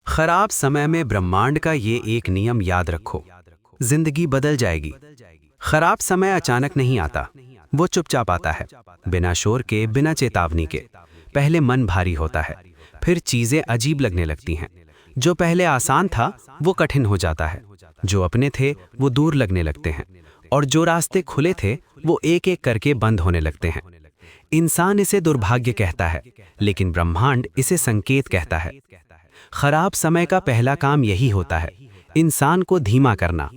खराब समय में ब्रह्मांड का ये एक नियम याद रखो, जिंदगी बदल जाएगी। खराब समय अचानक नहीं आता, वो चुपचाप आता है, बिना शोर के, बिना चेतावनी के। पहले मन भारी होता है, फिर चीजें अजीब लगने लगती हैं। जो पहले आसान था वो कठिन हो जाता है, जो अपने थे वो दूर लगने लगते हैं, और जो रास्ते खुले थे वो एक एक करके बंद होने लगते हैं। इंसान इसे दुर्भाग्य कहता है, लेकिन ब्रह्मांड इसे संकेत कहता है। खराब समय का पहला काम यही होता है, इंसान को धीमा करना।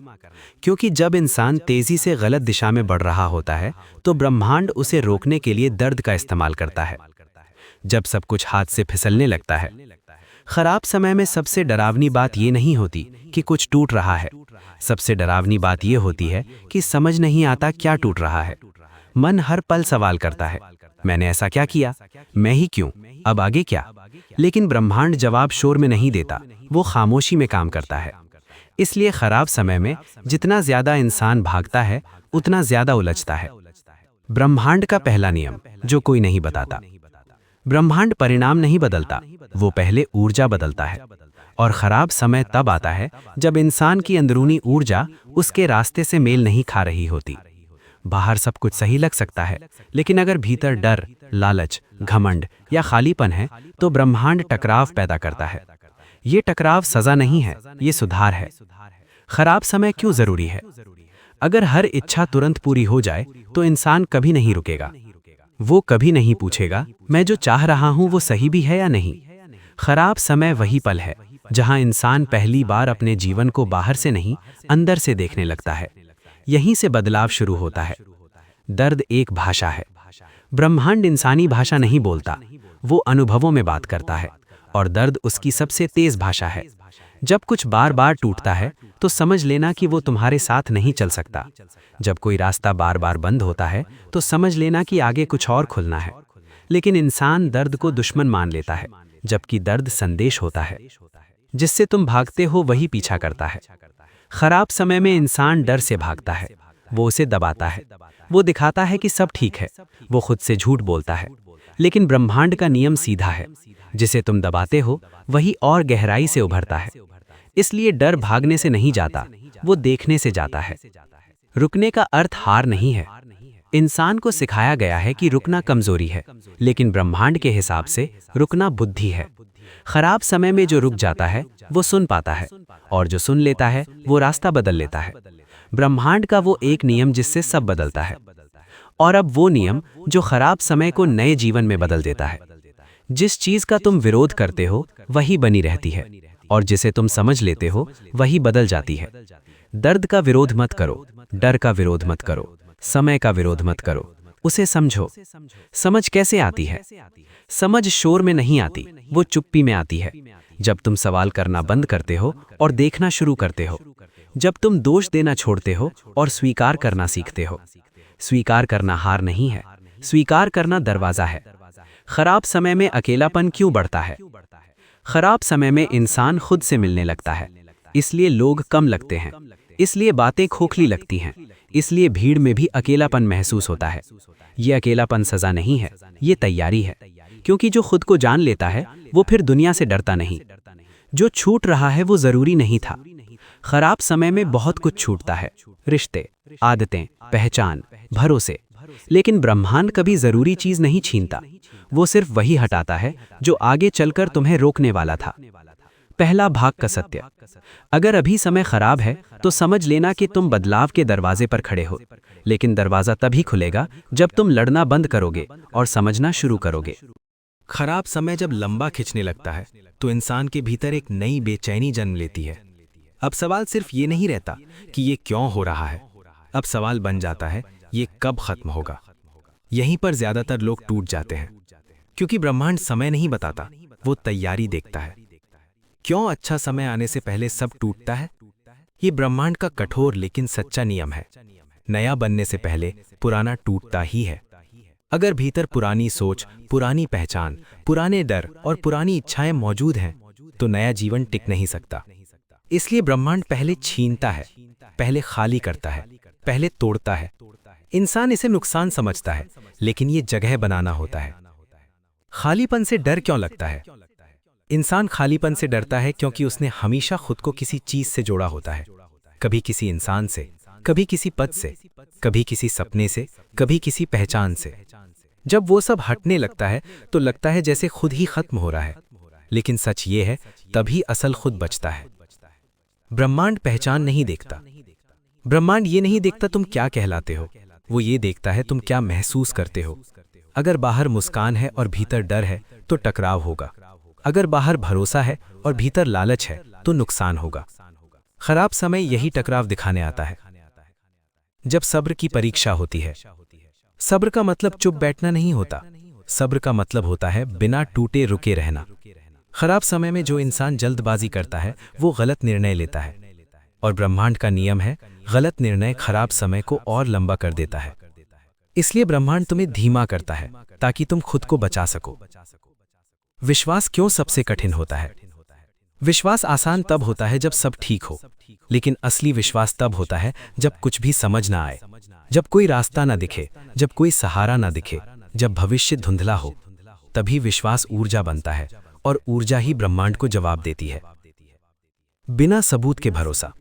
क्योंकि जब इंसान तेजी से गलत दिशा में बढ़ रहा होता है तो ब्रह्मांड उसे रोकने के लिए दर्द का इस्तेमाल करता है। जब सब कुछ हाथ से फिसलने लगता है, खराब समय में सबसे डरावनी बात ये नहीं होती कि कुछ टूट रहा है। सबसे डरावनी बात ये होती है कि समझ नहीं आता क्या टूट रहा है। मन हर पल सवाल करता है, मैंने ऐसा क्या किया, मैं ही क्यों, अब आगे क्या। लेकिन ब्रह्मांड जवाब शोर में नहीं देता, वो खामोशी में काम करता है। इसलिए खराब समय में जितना ज्यादा इंसान भागता है उतना ज्यादा उलझता है। ब्रह्मांड का पहला नियम जो कोई नहीं बताता। ब्रह्मांड परिणाम नहीं बदलता, वो पहले ऊर्जा बदलता है। और खराब समय तब आता है जब इंसान की अंदरूनी ऊर्जा उसके रास्ते से मेल नहीं खा रही होती। बाहर सब कुछ सही लग सकता है, लेकिन अगर भीतर डर, लालच, घमंड या खालीपन है तो ब्रह्मांड टकराव पैदा करता है। ये टकराव सजा नहीं है, ये सुधार है। खराब समय क्यों जरूरी है? अगर हर इच्छा तुरंत पूरी हो जाए तो इंसान कभी नहीं रुकेगा। वो कभी नहीं पूछेगा, मैं जो चाह रहा हूं वो सही भी है या नहीं। खराब समय वही पल है जहां इंसान पहली बार अपने जीवन को बाहर से नहीं, अंदर से देखने लगता है। यहीं से बदलाव शुरू होता है। दर्द एक भाषा है। ब्रह्मांड इंसानी भाषा नहीं बोलता, वो अनुभवों में बात करता है, और दर्द उसकी सबसे तेज भाषा है। जब कुछ बार बार टूटता है तो समझ लेना कि वो तुम्हारे साथ नहीं चल सकता। जब कोई रास्ता बार बार बंद होता है तो समझ लेना कि आगे कुछ और खुलना है। लेकिन इंसान दर्द को दुश्मन मान लेता है, जबकि दर्द संदेश होता है। जिससे तुम भागते हो वही पीछा करता है। खराब समय में इंसान डर से भागता है, वो उसे दबाता है, वो दिखाता है कि सब ठीक है, वो खुद से झूठ बोलता है। लेकिन ब्रह्मांड का नियम सीधा है, जिसे तुम दबाते हो वही और गहराई से उभरता है। इसलिए डर भागने से नहीं जाता, वो देखने से जाता है। रुकने का अर्थ हार नहीं है। इंसान को सिखाया गया है कि रुकना कमजोरी है, लेकिन ब्रह्मांड के हिसाब से रुकना बुद्धि है। खराब समय में जो रुक जाता है वो सुन पाता है, और जो सुन लेता है वो रास्ता बदल लेता है। ब्रह्मांड का वो एक नियम जिससे सब बदलता है। और अब वो नियम जो खराब समय को नए जीवन में बदल देता है। जिस चीज का तुम विरोध करते हो वही बनी रहती है, और जिसे तुम समझ लेते हो वही बदल जाती है। दर्द का विरोध मत करो, डर का विरोध मत करो, समय का विरोध मत करो, उसे समझो। समझ कैसे आती है? समझ शोर में नहीं आती, वो चुप्पी में आती है। जब तुम सवाल करना बंद करते हो और देखना शुरू करते हो। जब तुम दोष देना छोड़ते हो और स्वीकार करना सीखते हो। स्वीकार करना हार नहीं है, स्वीकार करना दरवाजा है। खराब समय में अकेलापन क्यों बढ़ता है? खराब समय में इंसान खुद से मिलने लगता है, इसलिए लोग कम लगते हैं, इसलिए बातें खोखली लगती हैं, इसलिए भीड़ में भी अकेलापन महसूस होता है। ये अकेलापन सजा नहीं है, ये तैयारी है। क्योंकि जो खुद को जान लेता है वो फिर दुनिया से डरता नहीं। जो छूट रहा है वो जरूरी नहीं था। खराब समय में बहुत कुछ छूटता है, रिश्ते, आदतें, पहचान, भरोसे। लेकिन ब्रह्मांड कभी जरूरी चीज नहीं छीनता, वो सिर्फ वही हटाता है जो आगे चलकर तुम्हें रोकने वाला था। पहला भाग का सत्य। अगर अभी समय खराब है तो समझ लेना कि तुम बदलाव के दरवाजे पर खड़े हो। लेकिन दरवाजा तभी खुलेगा जब तुम लड़ना बंद करोगे और समझना शुरू करोगे। खराब समय जब लंबा खिंचने लगता है तो इंसान के भीतर एक नई बेचैनी जन्म लेती है। अब सवाल सिर्फ ये नहीं रहता कि ये क्यों हो रहा है, अब सवाल बन जाता है ये कब खत्म होगा। यहीं पर ज्यादातर लोग टूट जाते हैं, क्योंकि ब्रह्मांड समय नहीं बताता, वो तैयारी देखता है। क्यों अच्छा समय आने से पहले सब टूटता है? ये ब्रह्मांड का कठोर लेकिन सच्चा नियम है। नया बनने से पहले पुराना टूटता ही है। अगर भीतर पुरानी सोच, पुरानी पहचान, पुराने डर और पुरानी इच्छाएं मौजूद हैं तो नया जीवन टिक नहीं सकता। इसलिए ब्रह्मांड पहले छीनता है, पहले खाली करता है, पहले तोड़ता है। इंसान इसे नुकसान समझता है, लेकिन ये जगह बनाना होता है। खालीपन से डर क्यों लगता है? इंसान खालीपन से डरता है क्योंकि उसने हमेशा खुद को किसी चीज से जोड़ा होता है। कभी किसी इंसान से, कभी किसी पद से, कभी किसी सपने से, कभी किसी पहचान से। जब वो सब हटने लगता है तो लगता है जैसे खुद ही खत्म हो रहा है। लेकिन सच ये है, तभी असल खुद बचता है। ब्रह्मांड पहचान नहीं देखता। ब्रह्मांड ये नहीं देखता तुम क्या कहलाते हो, वो ये देखता है तुम क्या महसूस करते हो। अगर बाहर मुस्कान है और भीतर डर है तो टकराव होगा। अगर बाहर भरोसा है और भीतर लालच है तो नुकसान होगा। खराब समय यही टकराव दिखाने आता है। जब सब्र की परीक्षा होती है। सब्र का मतलब चुप बैठना नहीं होता। सब्र का मतलब होता है बिना टूटे रुके रहना। खराब समय में जो इंसान जल्दबाजी करता है वो गलत निर्णय लेता है, और ब्रह्मांड का नियम है गलत निर्णय खराब समय को और लंबा कर देता है। इसलिए ब्रह्मांड तुम्हें धीमा करता है ताकि तुम खुद को बचा सको। विश्वास क्यों सबसे कठिन होता है? विश्वास आसान तब होता है जब सब ठीक हो, लेकिन असली विश्वास तब होता है जब कुछ भी समझ ना आए, जब कोई रास्ता ना दिखे, जब कोई सहारा ना दिखे, जब भविष्य धुंधला हो। तभी विश्वास ऊर्जा बनता है, और ऊर्जा ही ब्रह्मांड को जवाब देती है। बिना सबूत के भरोसा।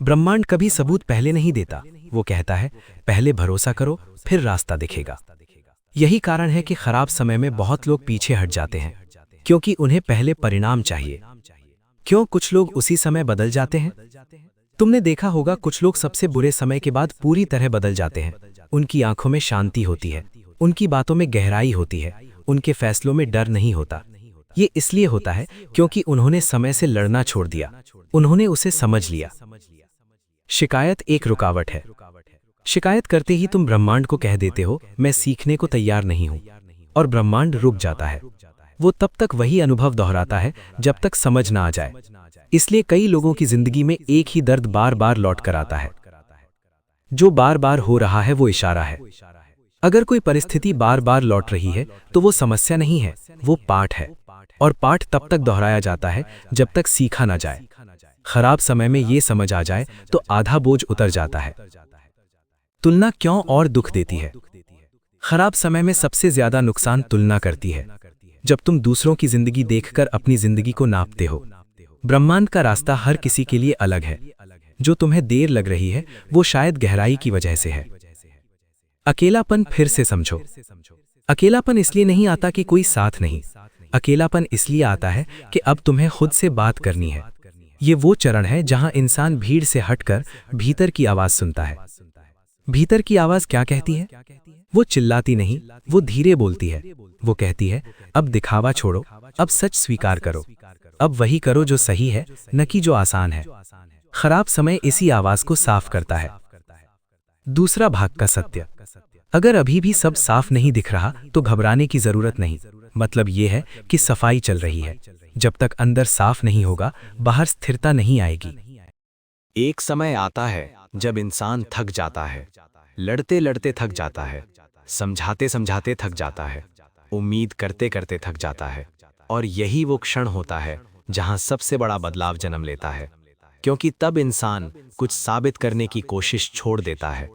ब्रह्मांड कभी सबूत पहले नहीं देता। वो कहता है पहले भरोसा करो, फिर रास्ता दिखेगा। यही कारण है कि खराब समय में बहुत लोग पीछे हट जाते हैं, क्योंकि उन्हें पहले परिणाम चाहिए। क्यों कुछ लोग उसी समय बदल जाते हैं? तुमने देखा होगा कुछ लोग सबसे बुरे समय के बाद पूरी तरह बदल जाते हैं। उनकी आंखों में शांति होती है, उनकी बातों में गहराई होती है, उनके फैसलों में डर नहीं होता। ये इसलिए होता है क्योंकि उन्होंने समय से लड़ना छोड़ दिया, उन्होंने उसे समझ लिया। शिकायत एक रुकावट है। शिकायत करते ही तुम ब्रह्मांड को कह देते हो मैं सीखने को तैयार नहीं हूं, और ब्रह्मांड रुक जाता है। वो तब तक वही अनुभव दोहराता है जब तक समझ ना आ जाए। इसलिए कई लोगों की जिंदगी में एक ही दर्द बार बार लौट कर आता है। जो बार बार हो रहा है वो इशारा है। अगर कोई परिस्थिति बार बार लौट रही है तो वो समस्या नहीं है, वो पाठ है। और पाठ तब तक दोहराया जाता है जब तक सीखा ना जाए। खराब समय में ये समझ आ जाए तो आधा बोझ उतर जाता है। तुलना क्यों और दुख देती है? खराब समय में सबसे ज्यादा नुकसान तुलना करती है। जब तुम दूसरों की जिंदगी देखकर अपनी जिंदगी को नापते हो। ब्रह्मांड का रास्ता हर किसी के लिए अलग है। जो तुम्हें देर लग रही है वो शायद गहराई की वजह से है। अकेलापन फिर से समझो। अकेलापन इसलिए नहीं आता कि कोई साथ नहीं। अकेलापन इसलिए आता है कि अब तुम्हें खुद से बात करनी है। ये वो चरण है जहां इंसान भीड़ से हटकर भीतर की आवाज सुनता है। भीतर की आवाज क्या कहती है? वो चिल्लाती नहीं, वो धीरे बोलती है। वो कहती है अब दिखावा छोड़ो, अब सच स्वीकार करो, अब वही करो जो सही है, न कि जो आसान है। खराब समय इसी आवाज को साफ करता है। दूसरा भाग का सत्य। अगर अभी भी सब साफ नहीं दिख रहा तो घबराने की जरूरत नहीं। मतलब ये है कि सफाई चल रही है। जब तक अंदर साफ नहीं होगा बाहर स्थिरता नहीं आएगी। एक समय आता है जब इंसान थक जाता है, लड़ते लड़ते थक जाता है, समझाते समझाते थक जाता है, उम्मीद करते करते थक जाता है। और यही वो क्षण होता है जहां सबसे बड़ा बदलाव जन्म लेता है, क्योंकि तब इंसान कुछ साबित करने की कोशिश छोड़ देता है।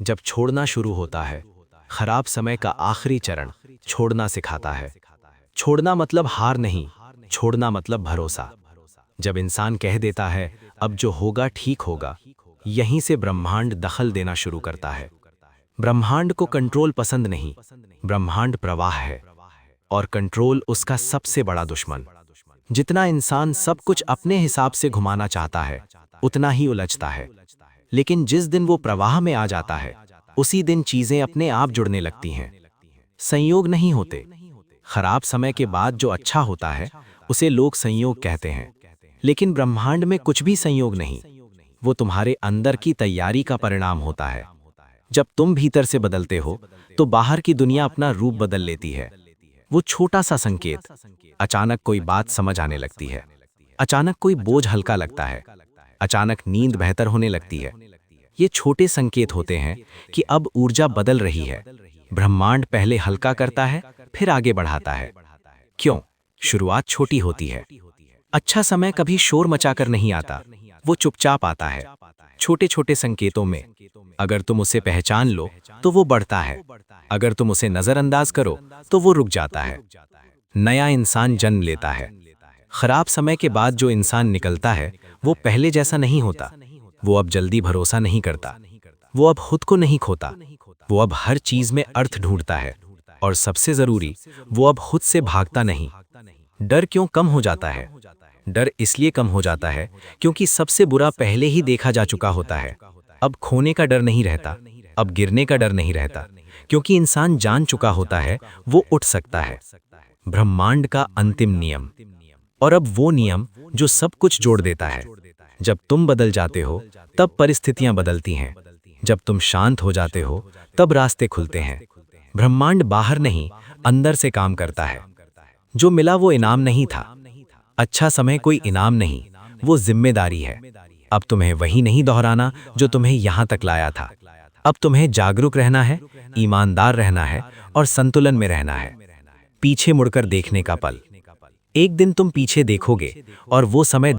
जब छोड़ना शुरू होता है, खराब समय का आखिरी चरण छोड़ना सिखाता है। छोड़ना मतलब हार नहीं, छोड़ना मतलब भरोसा। जब इंसान कह देता है अब जो होगा ठीक होगा, यहीं से ब्रह्मांड दखल देना शुरू करता है। ब्रह्मांड को कंट्रोल पसंद नहीं, ब्रह्मांड प्रवाह है, और कंट्रोल उसका सबसे बड़ा दुश्मन। जितना इंसान सब कुछ अपने हिसाब से घुमाना चाहता है, उतना ही उलझता है। लेकिन जिस दिन वो प्रवाह में आ जाता है, उसी दिन चीजें अपने आप जुड़ने लगती हैं। संयोग नहीं होते। खराब समय के बाद जो अच्छा होता है उसे लोग संयोग कहते हैं, लेकिन ब्रह्मांड में कुछ भी संयोग नहीं। वो तुम्हारे अंदर की तैयारी का परिणाम होता है। जब तुम भीतर से बदलते हो तो बाहर की दुनिया अपना रूप बदल लेती है। वो छोटा सा संकेत, अचानक कोई बात समझ आने लगती है, अचानक कोई बोझ हल्का लगता है, अचानक नींद बेहतर होने लगती है। ये छोटे संकेत होते हैं कि अब ऊर्जा बदल रही है। ब्रह्मांड पहले हल्का करता है, फिर आगे बढ़ाता है। क्यों? शुरुआत छोटी होती है। अच्छा समय कभी शोर मचाकर नहीं आता, वो चुपचाप आता है, छोटे छोटे संकेतों में। अगर तुम उसे पहचान लो तो वो बढ़ता है, अगर तुम उसे नजरअंदाज करो तो वो रुक जाता है। नया इंसान जन्म लेता है, खराब समय के बाद जो इंसान निकलता है वो पहले जैसा नहीं होता। वो अब जल्दी भरोसा नहीं करता, वो अब खुद को नहीं खोता, वो अब हर चीज में अर्थ ढूंढता है, और सबसे जरूरी, वो अब खुद से भागता नहीं। डर क्यों कम हो जाता है? डर इसलिए कम हो जाता है क्योंकि सबसे बुरा पहले ही देखा जा चुका होता है। अब खोने का डर नहीं रहता, अब गिरने का डर नहीं रहता, क्योंकि इंसान जान चुका होता है वो उठ सकता है। ब्रह्मांड का अंतिम नियम, और अब वो नियम जो सब कुछ जोड़ देता है। जब तुम बदल जाते हो तब परिस्थितियां बदलती हैं, जब तुम शांत हो जाते हो तब रास्ते खुलते हैं। ब्रह्मांड बाहर नहीं, अंदर से काम करता है। जो मिला वो इनाम नहीं था, अच्छा समय कोई इनाम नहीं, वो जिम्मेदारी है। अब तुम्हें वही नहीं दोहराना जो तुम्हें यहां तक लाया था। अब तुम्हें जागरूक रहना है, ईमानदार रहना है और संतुलन में रहना है। पीछे मुड़कर देखने का पल, एक दिन तुम पीछे देखोगे और वो समय